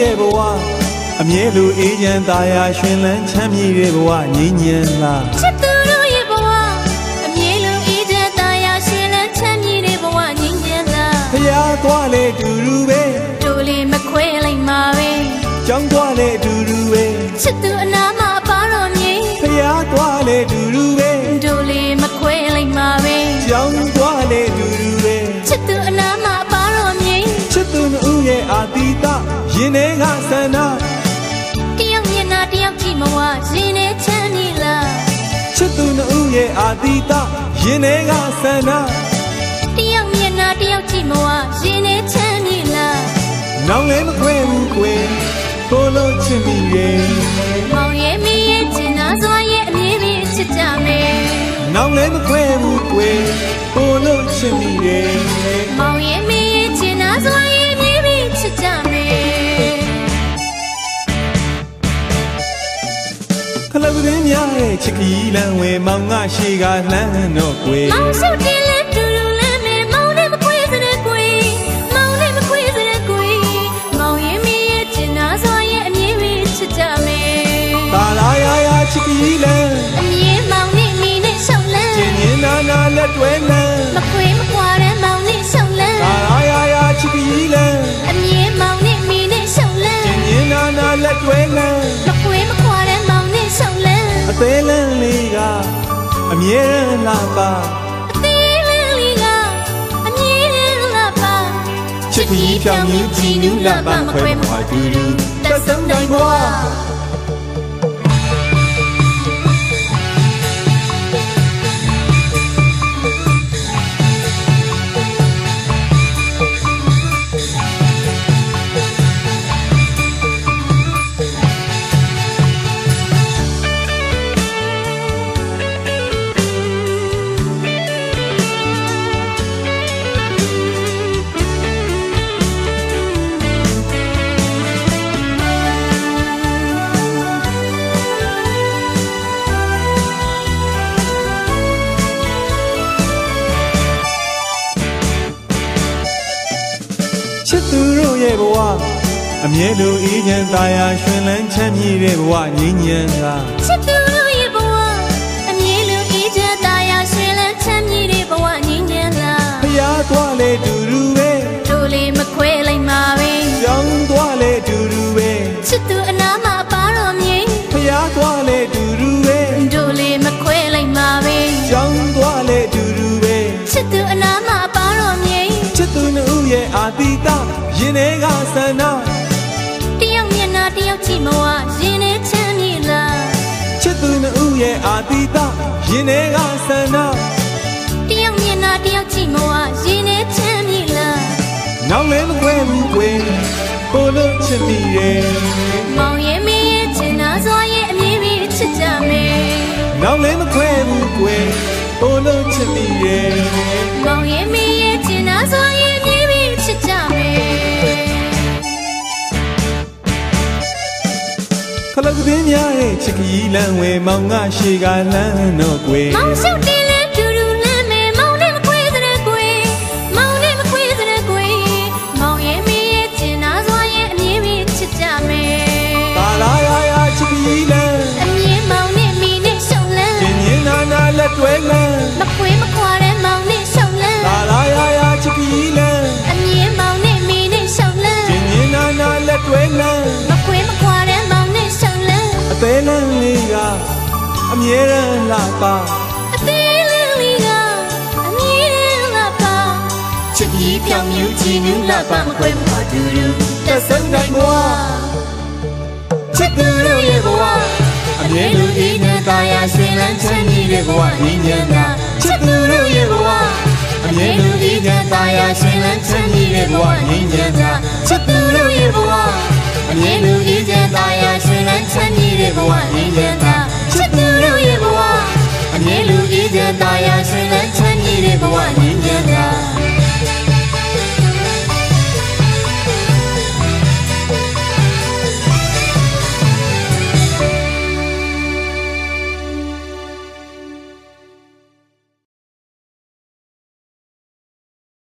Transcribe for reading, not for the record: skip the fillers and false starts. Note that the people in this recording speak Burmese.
ရဲ့ဘဝအမြဲလိုအေးချမ်းသာယာရွှင်လန်းချမ်းမြေတဲ့ဘဝငြိမ်းချမ်းလားချစ်သူတို့ရဲ့ဘဝအမြဲလိုအေးချမ်းသာယာရွှင်လန်းချမ်းမြေတဲ့ဘဝငြိမ်းချမ်းလားဖျားသွားလေတူတူပဲတို့လေးမခွဲလိုက်မှာပဲကြောင်းသွားလေတူတူပဲချစ်သူအနာမအပါတော်မြေဖျားသွားလေတူတူပဲတို့လေးမခွဲလိုက်မှာပဲကြောင်းသွားလေတူတူပဲချစ်သူအနာမအပါတော်မြေချစ်သူနှစ်ဦးရဲ့အာတိတရင်ထဲကဆန္ဒတယောက်မျက်နှာတယောက်ကြည့်မဝရင်ထဲချမ်းနေလားချစ်သူနှစ်ဦးရဲ့အာတိတရင်ထဲကဆန္ဒတယောက်မျက်နှာတယောက်ကြည့်မဝရင်ထဲချမ်းနေလားနောင်လည်းမခွဲဘူးကွယ်ကိုလို့ချစ်မိရဲ့မောင်ရဲ့မီးရဲ့ချင်နာစွာရဲ့အမြဲပဲချစ်ကြမယ်နောင်လည်းမခွဲဘူးကွယ်ကိုလို့ချစ်မိရဲ့မောင်ရဲ့မီးရဲ့ချင်နာစွာရဲ့အမြဲပဲချစ်ကြမယ်ခလုတ်ကလေးများရဲ့ချစ်ကီးလမ်းဝဲမောင်ငါရှိကလှမ်းတော့ကွယ်မောင်ရှုပ်တယ်လဲတူတူလမ်းမယ်မောင်နဲ့မခွေးစတဲ့ကွယ်မောင်နဲ့မခွေးစတဲ့ကွယ်မောင်ရဲ့မီးရဲ့ချင်နာစွာရဲ့အမြဲပဲချစ်ကြမယ်တာလာယာယာချစ်ကီးလမ်းအမြဲမောင်နဲ့မီးနဲ့ရှောက်လန်းကျင်ရင်နာနာလက်တွဲလမ်းမခွေးမကွာတဲ့မောင်နဲ့ရှောက်လန်းတာလာယာယာချစ်ကီးလမ်းအမြဲမောင်နဲ့မီးနဲ့ရှောက်လန်းကျင်ရင်နာနာလက်တွဲလမ်းမခွေးမကွာတဲ့မောင်နဲ့ရှောက်လန်းအသေးလန်းလေးကအမြဲတမ်းလာပါအသေးလန်းလေးကအမြဲတမ်းလာပါချစ်ပြီးပြောင်းမြူးကြည်နူးလာပါမခွဲမခွာတူတူသက်ဆုံးနိုင်ဘွားချစ်သူတို့ရဲ့ဘဝအမြဲလိုအေးချမ်းသာယာရွှင်လန်းချမ်းမြေတဲ့ဘဝငြိမ်းချမ်းလားချစ်သူတို့ရဲ့ဘဝအမြဲလိုအေးချမ်းသာယာရွှင်လန်းချမ်းမြေတဲ့ဘဝငြိမ်းချမ်းလားဖျားသွားလေတူတူပဲတို့လေးမခွဲလိုက်မှာပဲကြောင်းသွားလေတူတူပဲချစ်သူအနာမအပါတော်မြေဖျားသွားလေတူတူပဲတို့လေးမခွဲလိုက်မှာပဲကြောင်းသွားလေတူတူပဲချစ်သူအနာမအပါတော်မြေချစ်သူနှစ်ဦးရဲ့အာတိတရင်ထဲကဆန္ဒတယောက်မျက်နှာတယောက်ကြည့်မဝရင်ထဲချမ်းမြေလားချစ်သူနှစ်ဦးရဲ့အာတိတရင်ထဲကဆန္ဒတယောက်မျက်နှာတယောက်ကြည့်မဝရင်ထဲချမ်းမြေလားနောင်လည်းမခွဲဘူးကွယ်ကိုလို့ချစ်မိရဲ့မောင်ရဲ့မီးရဲ့ချင်နာစွာရဲ့အမြဲပဲချစ်ကြမယ်နောင်လည်းမခွဲဘူးကွယ်ကိုလို့ချစ်မိရဲ့မောင်ရဲ့မီးရဲ့ချင်နာစွာရဲ့အမြဲပဲချစ်ကြမယ်ခလုတ်ကလေးများရဲ့ချစ်ကီးလမ်းဝဲမောင်ငါရှိကလှမ်းတော့ကွယ်မောင်ရှုပ်တယ်လဲတူတူလမ်းမယ်မောင်နဲ့မခွေးစတဲ့ကွယ်မောင်နဲ့မခွေးစတဲ့ကွယ်မောင်ရဲ့မီးရဲ့ချင်နာစွာရဲ့အမြဲပဲချစ်ကြမယ်တာလာယာယာချစ်ကီးလမ်းအမြဲမောင်နဲ့မီးနဲ့ရှောက်လန်းကျင်ရင်နာနာလက်တွဲလမ်းမခွေးမခွာတဲ့မောင်နဲ့ရှောက်လန်းတာလာယာယာချစ်ကီးလမ်းအမြဲမောင်နဲ့မီးနဲ့ရှောက်လန်းကျင်ရင်နာနာလက်တွဲလမ်းမခွေးမခွာတဲ့မောင်နဲ့ရှောက်လန်းအသေးလန်းလေးကအမြဲတမ်းလာပါအသေးလန်းလေးကအမြဲတမ်းလာပါချစ်ပြီးပြောင်းမြူးကြည်နူးလာပါမခွဲမခွာတူတူသက်ဆုံးနိုင်ဘွားချစ်သူတို့ရဲ့ဘဝအမြဲလိုအေးချမ်းသာယာရွှင်လန်းချမ်းမြေတဲ့ဘဝငြိမ်းချမ်းလားချစ်သူတို့ရဲ့ဘဝအမြဲလိုအေးချမ်းသာယာရွှင်လန်းချမ်းမြေတဲ့ဘဝငြိမ်းချမ်းလားချစ်သူတို့ရဲ့ဘဝအမြဲလိုအေးချမ်းသာယာရွှင်လန်းချမ်းမြေတဲ့ဘဝငြိမ်းချမ်းလားချစ်သူ